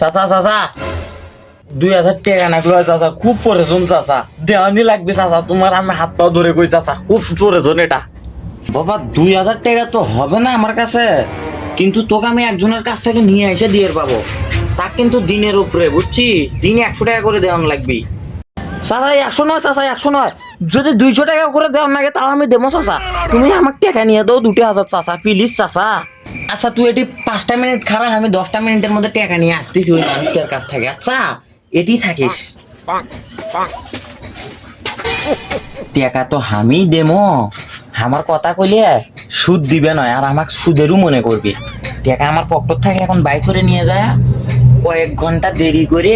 চাচা চাচা 2000 টাকা না কই চাচা, খুব প্রয়োজন চাচা, দেওয়ানি লাগবে চাচা, তোমার আমি হাত পা ধরে কই চাচা, খুব প্রয়োজন এটা। বাবা 2000 টাকা তো হবে না আমার কাছে, কিন্তু তোকে আমি একজনের কাছ থেকে নিয়ে এসে দিয়ে পাবো, তা কিন্তু দিনের উপরে বুঝছিস, দিনে 100 টাকা করে দেওয়ান লাগবে চাচা। 100 নয় চাচা, 100 নয়, যদি 200 টাকা করে দেওয়ার লাগে তাও আমি দেবো চাচা, তুমি আমাকে টাকা নিয়ে দাও 2000 চাচা, প্লিজ চাচা। আচ্ছা তুই এটি 5টা মিনিট খারাপ, আমি 10টা মিনিটের মধ্যে টাকা নিয়ে আসতেছি ওই মানুষটার কাছ থেকে। আচ্ছা এটি থাকিস, টাকা তো আমি দেমো, আমার কথা কইলে সুদ দিবে নয়, আর আমাকে সুদেরও মনে করবি। টাকা আমার পকেট থেকে এখন বাই করে নিয়ে যায়, কয়েক ঘন্টা দেরি করে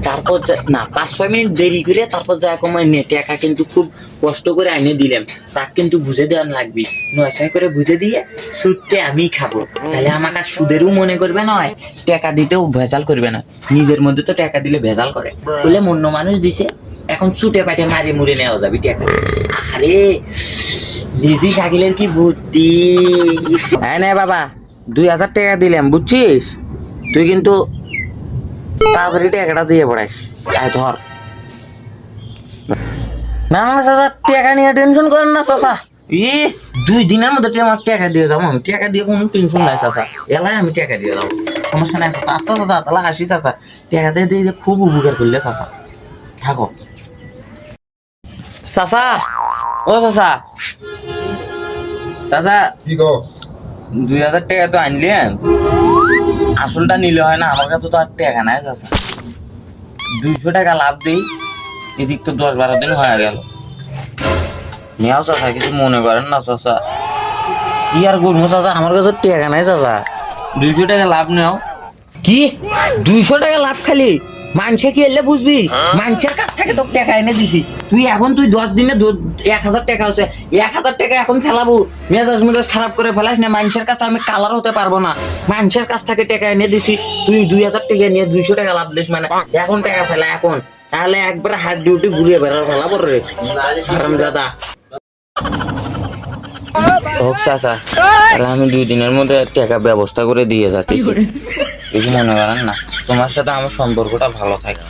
তারপর না 5-6 মিনিট দেরি করে তারপর যা কমাই নে টাকা, কিন্তু খুব কষ্ট করে আনিয়ে দিলাম, তাকে কিন্তু বুঝে দেওয়ার লাগবি, 900 করে বুঝে দিয়ে সুদটা আমি খাবো, তাহলে আমাকে আর সুদেরও মনে করবে নয়, টাকা দিতেও ভেজাল করবে না, নিজের মধ্যে তো টাকা দিলে ভেজাল করে বলে অন্য মানুষ দিছে, এখন ছুটে পাটে মারি মুড়ে নেওয়া যাবে টাকা। আরে বিজি শাকিলের কি বুদ্ধি। হ্যাঁ নে বাবা 2000 টাকা দিলাম বুঝছিস, তুই কিন্তু তাড়াতাড়ি টাকাটা দিয়ে পড়াইস। ধর না না চাচা, টাকা নিয়ে টেনশন করেন না চাচা, 2 দিনের মধ্যে তুই আমার টাকা দিয়ে যাবো, আমি টাকা দিয়ে কোনো টেনশন নাই চাচা, এলাই আমি টাকা দিয়ে যাবো, সমস্যা নাই চাচা। আচ্ছা চাচা তাহলে আসি চাচা, টাকা দিয়ে দিয়ে খুব উপকার করলে চাচা, থাকো চাচা। ও চাচা, চাচা কি গো 2000 টাকা তো আনলেন, আসলটা নিলে হয় না, আমার কাছে তো আর টাকা নাই চাচা, 200 টাকা লাভ দিই, এদিক তো 10-12 দিন হয়ে গেল, নেও চাচা, কিছু মনে করেন না চাচা, কি আর করবো চাচা, আমার কাছে টাকা নাই চাচা, 200 টাকা লাভ নেও। কি 200 টাকা লাভ খালি, মানুষে কি এলে বুঝবি, মানুষের কাছ থেকে তো টাকা এনে দিছি, তুই এখন তুই 10 দিনে 1000 টাকা হচ্ছে, 1000 টাকা এখন ফেলাবো, মেজাজ খারাপ করে ফেলাস না, মানুষের কাছে আমি কালার হতে পারবো না, মানুষের কাছ থেকে টাকা এনে দিছিস, তুই 2000 টাকা নিয়ে 200 টাকা লাভ দিস, মানে এখন টাকা ফেলা এখন, তাহলে একবার হাত ডিউটি ঘুরিয়ে বেড়ার ফেলাবো রে হারামজাদা। হোক চাচা, তাহলে আমি 2 দিনের মধ্যে টাকা ব্যবস্থা করে দিয়ে যাচ্ছি, কিছু মনে করেন না, তোমার সাথে আমার সম্পর্কটা ভালো থাকে।